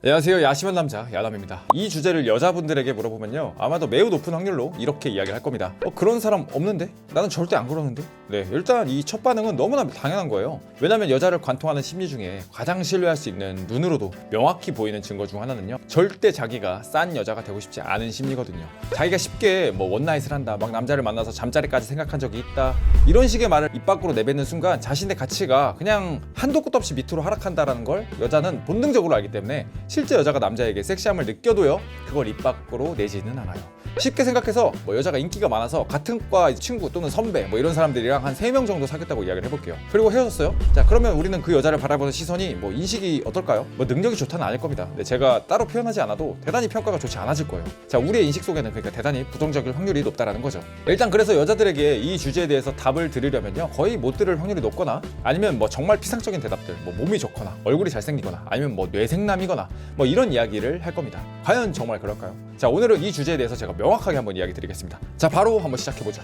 안녕하세요. 야심한 남자 야담입니다. 이 주제를 여자분들에게 물어보면요, 아마도 매우 높은 확률로 이렇게 이야기를 할 겁니다. 그런 사람 없는데? 나는 절대 안 그러는데? 네, 일단 이 첫 반응은 너무나 당연한 거예요. 왜냐면 여자를 관통하는 심리 중에 가장 신뢰할 수 있는, 눈으로도 명확히 보이는 증거 중 하나는요, 절대 자기가 싼 여자가 되고 싶지 않은 심리거든요. 자기가 쉽게 원나잇을 한다, 막 남자를 만나서 잠자리까지 생각한 적이 있다, 이런 식의 말을 입 밖으로 내뱉는 순간 자신의 가치가 그냥 한도 끝도 없이 밑으로 하락한다라는 걸 여자는 본능적으로 알기 때문에 실제 여자가 남자에게 섹시함을 느껴도요, 그걸 입 밖으로 내지는 않아요. 쉽게 생각해서 여자가 인기가 많아서 같은 과 친구 또는 선배 이런 사람들이랑 한 3명 정도 사귀었다고 이야기를 해볼게요. 그리고 헤어졌어요. 자, 그러면 우리는 그 여자를 바라보는 시선이 인식이 어떨까요? 능력이 좋다는 아닐 겁니다. 근데 제가 따로 표현하지 않아도 대단히 평가가 좋지 않아질 거예요. 자, 우리의 인식 속에는 그러니까 대단히 부정적일 확률이 높다라는 거죠. 일단 그래서 여자들에게 이 주제에 대해서 답을 들으려면요, 거의 못 들을 확률이 높거나, 아니면 정말 피상적인 대답들, 몸이 좋거나 얼굴이 잘생기거나, 아니면 뇌생남이거나 이런 이야기를 할 겁니다. 과연 정말 그럴까요? 자, 오늘은 이 주제에 대해서 제가 명확하게 한번 이야기 드리겠습니다. 자, 바로 한번 시작해보죠.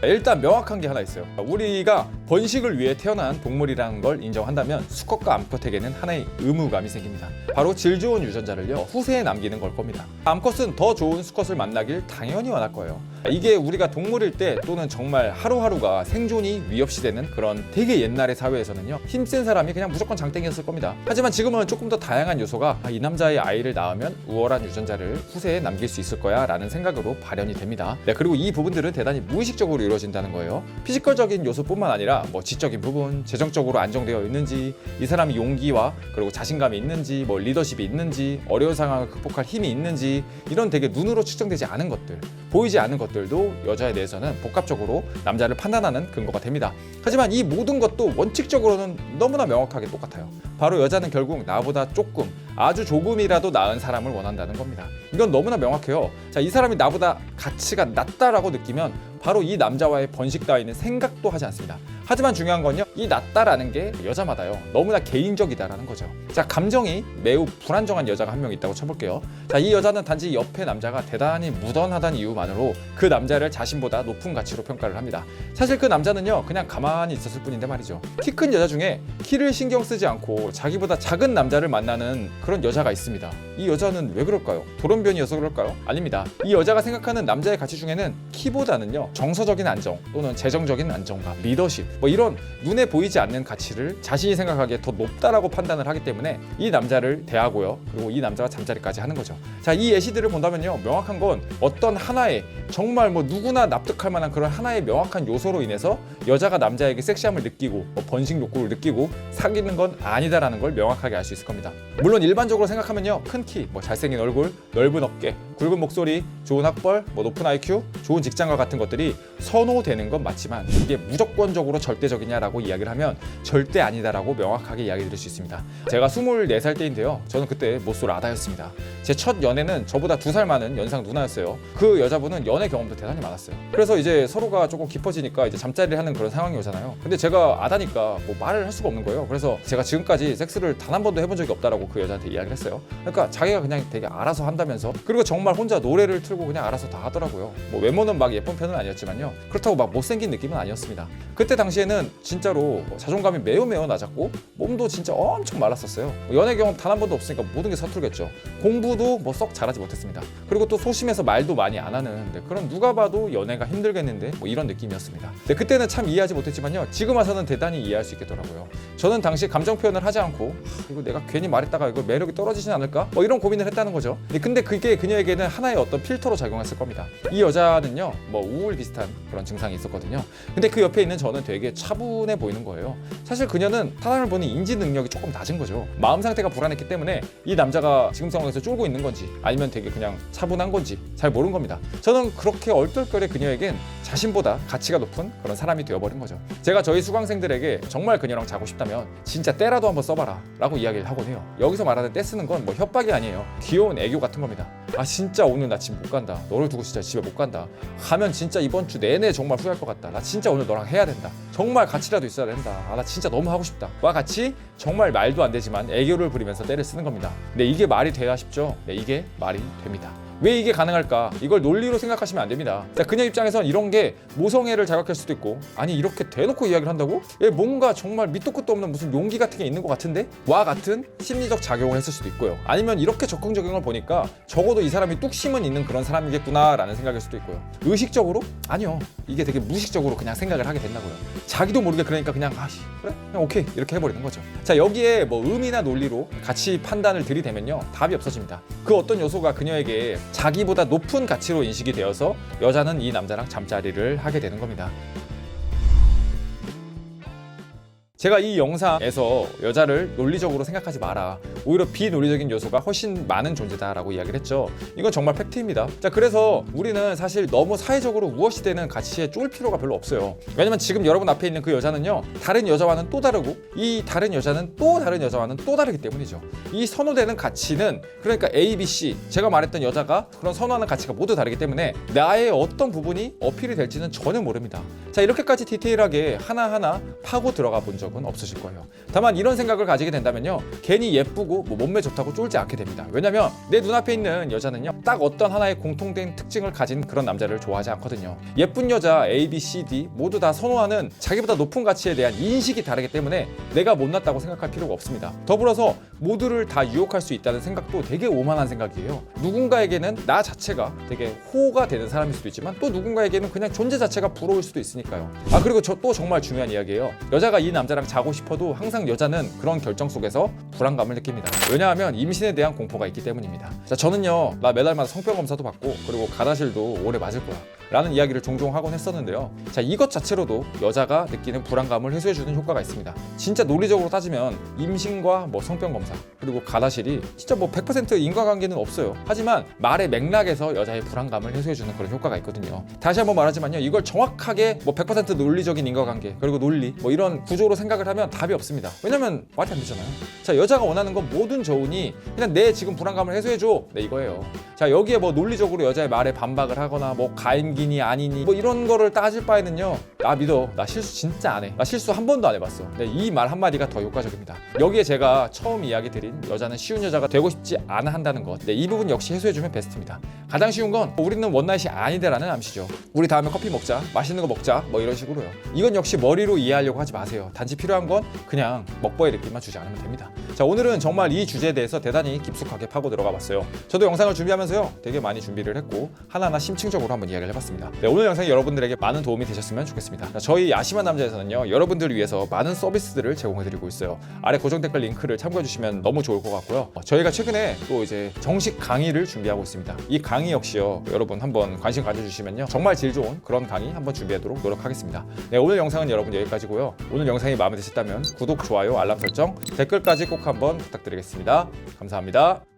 일단 명확한 게 하나 있어요. 우리가 번식을 위해 태어난 동물이라는 걸 인정한다면 수컷과 암컷에게는 하나의 의무감이 생깁니다. 바로 질 좋은 유전자를요, 후세에 남기는 걸 겁니다. 암컷은 더 좋은 수컷을 만나길 당연히 원할 거예요. 이게 우리가 동물일 때, 또는 정말 하루하루가 생존이 위협시되는 그런 되게 옛날의 사회에서는요, 힘센 사람이 그냥 무조건 장땡이었을 겁니다. 하지만 지금은 조금 더 다양한 요소가 이 남자의 아이를 낳으면 우월한 유전자를 후세에 남길 수 있을 거야 라는 생각으로 발현이 됩니다. 네, 그리고 이 부분들은 대단히 무의식적으로 이루어진다는 거예요. 피지컬적인 요소뿐만 아니라 지적인 부분, 재정적으로 안정되어 있는지, 이 사람이 용기와 그리고 자신감이 있는지, 리더십이 있는지, 어려운 상황을 극복할 힘이 있는지, 이런 되게 눈으로 측정되지 않은 것들, 보이지 않는 것들도 여자에 대해서는 복합적으로 남자를 판단하는 근거가 됩니다. 하지만 이 모든 것도 원칙적으로는 너무나 명확하게 똑같아요. 바로 여자는 결국 나보다 조금, 아주 조금이라도 나은 사람을 원한다는 겁니다. 이건 너무나 명확해요. 자, 이 사람이 나보다 가치가 낮다라고 느끼면 바로 이 남자와의 번식 따위는 생각도 하지 않습니다. 하지만 중요한 건요, 이 낮다라는 게 여자마다요, 너무나 개인적이다라는 거죠. 자, 감정이 매우 불안정한 여자가 한 명 있다고 쳐볼게요. 자, 이 여자는 단지 옆에 남자가 대단히 무던하다는 이유만으로 그 남자를 자신보다 높은 가치로 평가를 합니다. 사실 그 남자는요, 그냥 가만히 있었을 뿐인데 말이죠. 키 큰 여자 중에 키를 신경 쓰지 않고 자기보다 작은 남자를 만나는 그런 여자가 있습니다. 이 여자는 왜 그럴까요? 돌연변이어서 그럴까요? 아닙니다. 이 여자가 생각하는 남자의 가치 중에는 키보다는요, 정서적인 안정 또는 재정적인 안정감, 리더십 이런 눈에 보이지 않는 가치를 자신이 생각하기에 더 높다라고 판단을 하기 때문에 이 남자를 대하고요, 그리고 이 남자와 잠자리까지 하는 거죠. 자, 이 예시들을 본다면요, 명확한 건 어떤 하나의 정말 누구나 납득할 만한 그런 하나의 명확한 요소로 인해서 여자가 남자에게 섹시함을 느끼고 번식 욕구를 느끼고 사귀는 건 아니다라는 걸 명확하게 알 수 있을 겁니다. 물론 일반적으로 생각하면요, 큰 키, 잘생긴 얼굴, 넓은 어깨, 굵은 목소리, 좋은 학벌, 높은 IQ, 좋은 직장과 같은 것들이 선호되는 건 맞지만 이게 무조건적으로 절대적이냐라고 이야기를 하면 절대 아니다라고 명확하게 이야기 드릴 수 있습니다. 제가 24살 때인데요, 저는 그때 모쏠 아다였습니다. 제 첫 연애는 저보다 2살 많은 연상 누나였어요. 그 여자분은 연애 경험도 대단히 많았어요. 그래서 이제 서로가 조금 깊어지니까 이제 잠자리를 하는 그런 상황이 오잖아요. 근데 제가 아다니까 말을 할 수가 없는 거예요. 그래서 제가 지금까지 섹스를 단 한 번도 해본 적이 없다라고 그 여자한테 이야기를 했어요. 그러니까 자기가 그냥 되게 알아서 한다면서, 그리고 정말 혼자 노래를 틀고 그냥 알아서 다 하더라고요. 외모는 막 예쁜 편은 아니었지만요, 그렇다고 막 못생긴 느낌은 아니었습니다. 그때 당시에는 진짜로 자존감이 매우 낮았고 몸도 진짜 엄청 말랐었어요. 연애 경험 단 한 번도 없으니까 모든 게 서툴겠죠. 공부도 썩 잘하지 못했습니다. 그리고 또 소심해서 말도 많이 안 하는, 그런 누가 봐도 연애가 힘들겠는데 이런 느낌이었습니다. 근데 그때는 참 이해하지 못했지만요, 지금 와서는 대단히 이해할 수 있겠더라고요. 저는 당시 감정 표현을 하지 않고 이거 내가 괜히 말했다가 이거 매력이 떨어지진 않을까? 이런 고민을 했다는 거죠. 근데 그게 그녀에게는 하나의 어떤 필터로 작용했을 겁니다. 이 여자는요, 우울 비슷한 그런 증상이 있었거든요. 근데 그 옆에 있는 저는 되게 차분해 보이는 거예요. 사실 그녀는 사람을 보는 인지 능력이 조금 낮은 거죠. 마음 상태가 불안했기 때문에 이 남자가 지금 상황에서 쫄고 있는 건지 아니면 되게 그냥 차분한 건지 잘 모르는 겁니다. 저는 그렇게 얼떨결에 그녀에겐 자신보다 가치가 높은 그런 사람이 되어버린 거죠. 제가 저희 수강생들에게 정말 그녀랑 자고 싶다면 진짜 때라도 한번 써봐라 라고 이야기를 하곤 해요. 여기서 말하는 때 쓰는 건 협박이 아니에요. 귀여운 애교 같은 겁니다. 아, 진짜 오늘 나 집 못 간다. 너를 두고 진짜 집에 못 간다. 가면 진짜 이번 주 내내 정말 후회할 것 같다. 나 진짜 오늘 너랑 해야 된다. 정말 가치라도 있어야 된다. 아, 나 진짜 너무 하고 싶다. 와 같이 정말 말도 안 되지만 애교를 부리면서 때를 쓰는 겁니다. 근데 이게 말이 돼야 싶죠? 네, 이게 말이 됩니다. 왜 이게 가능할까? 이걸 논리로 생각하시면 안 됩니다. 자, 그녀 입장에선 이런 게 모성애를 자극할 수도 있고, 아니 이렇게 대놓고 이야기를 한다고? 얘 뭔가 정말 밑도 끝도 없는 무슨 용기 같은 게 있는 것 같은데? 와 같은 심리적 작용을 했을 수도 있고요. 아니면 이렇게 적극적인 걸 보니까 적어도 이 사람이 뚝심은 있는 그런 사람이겠구나 라는 생각일 수도 있고요. 의식적으로? 아니요. 이게 되게 무의식적으로 그냥 생각을 하게 된다고요. 자기도 모르게 그러니까 그냥 아씨 그래? 그냥 오케이 이렇게 해버리는 거죠. 자, 여기에 뭐 의미나 논리로 같이 판단을 들이대면요 답이 없어집니다. 그 어떤 요소가 그녀에게 자기보다 높은 가치로 인식이 되어서 여자는 이 남자랑 잠자리를 하게 되는 겁니다. 제가 이 영상에서 여자를 논리적으로 생각하지 마라, 오히려 비논리적인 요소가 훨씬 많은 존재다라고 이야기를 했죠. 이건 정말 팩트입니다. 자, 그래서 우리는 사실 너무 사회적으로 우월시되는 가치에 쫄 필요가 별로 없어요. 왜냐면 지금 여러분 앞에 있는 그 여자는요 다른 여자와는 또 다르고, 이 다른 여자는 또 다른 여자와는 또 다르기 때문이죠. 이 선호되는 가치는 그러니까 A, B, C, 제가 말했던 여자가 그런 선호하는 가치가 모두 다르기 때문에 나의 어떤 부분이 어필이 될지는 전혀 모릅니다. 자, 이렇게까지 디테일하게 하나하나 파고 들어가 본 적은 없으실 거예요. 다만 이런 생각을 가지게 된다면요 괜히 예쁘고 뭐 몸매 좋다고 쫄지 않게 됩니다. 왜냐면 내 눈앞에 있는 여자는요 딱 어떤 하나의 공통된 특징을 가진 그런 남자를 좋아하지 않거든요. 예쁜 여자 A, B, C, D 모두 다 선호하는 자기보다 높은 가치에 대한 인식이 다르기 때문에 내가 못났다고 생각할 필요가 없습니다. 더불어서 모두를 다 유혹할 수 있다는 생각도 되게 오만한 생각이에요. 누군가에게는 나 자체가 되게 호가 되는 사람일 수도 있지만 또 누군가에게는 그냥 존재 자체가 부러울 수도 있으니까요. 아, 그리고 또 정말 중요한 이야기예요. 여자가 이 남자랑 자고 싶어도 항상 여자는 그런 결정 속에서 불안감을 느낍니다. 왜냐하면 임신에 대한 공포가 있기 때문입니다. 자, 저는요 나 매달마다 성병 검사도 받고 그리고 가다실도 오래 맞을 거야 라는 이야기를 종종 하곤 했었는데요. 자, 이것 자체로도 여자가 느끼는 불안감을 해소해주는 효과가 있습니다. 진짜 논리적으로 따지면 임신과 뭐 성병 검사 그리고 가다실이 진짜 뭐 100% 인과관계는 없어요. 하지만 말의 맥락에서 여자의 불안감을 해소해주는 그런 효과가 있거든요. 다시 한번 말하지만요 이걸 정확하게 뭐 100% 논리적인 인과관계 그리고 논리 뭐 이런 구조로 생각을 하면 답이 없습니다. 왜냐면 말이 안 되잖아요. 자, 여자가 원하는 건 뭐든 좋으니 그냥 내 지금 불안감을 해소해줘, 네 이거예요. 자, 여기에 뭐 논리적으로 여자의 말에 반박을 하거나 뭐 가임기니 아니니 뭐 이런 거를 따질 바에는요 나 믿어, 나 실수 진짜 안 해, 나 실수 한 번도 안 해봤어. 네, 이 말 한마디가 더 효과적입니다. 여기에 제가 처음 이야기 드린 여자는 쉬운 여자가 되고 싶지 않아 한다는 것, 네, 이 부분 역시 해소해주면 베스트입니다. 가장 쉬운 건 우리는 원나잇이 아니다라는 암시죠. 우리 다음에 커피 먹자, 맛있는 거 먹자, 뭐 이런 식으로요. 이건 역시 머리로 이해하려고 하지 마세요. 단지 필요한 건 그냥 먹보의 느낌만 주지 않으면 됩니다. 자, 오늘은 정말 이 주제에 대해서 대단히 깊숙하게 파고 들어가 봤어요. 저도 영상을 준비하면서요 되게 많이 준비를 했고 하나하나 심층적으로 한번 이야기를 해봤습니다. 네, 오늘 영상이 여러분들에게 많은 도움이 되셨으면 좋겠습니다. 자, 저희 야심한 남자에서는요 여러분들을 위해서 많은 서비스들을 제공해드리고 있어요. 아래 고정 댓글 링크를 참고해주시면 너무 좋을 것 같고요. 저희가 최근에 또 이제 정식 강의를 준비하고 있습니다. 이 강의 역시요 여러분 한번 관심 가져주시면요 정말 질 좋은 그런 강의 한번 준비하도록 노력하겠습니다. 네, 오늘 영상은 여러분 여기까지고요. 오늘 영상이 마음에 드셨다면 구독, 좋아요, 알람 설정, 댓글까지 꼭 한번 부탁드리겠습니다. 감사합니다.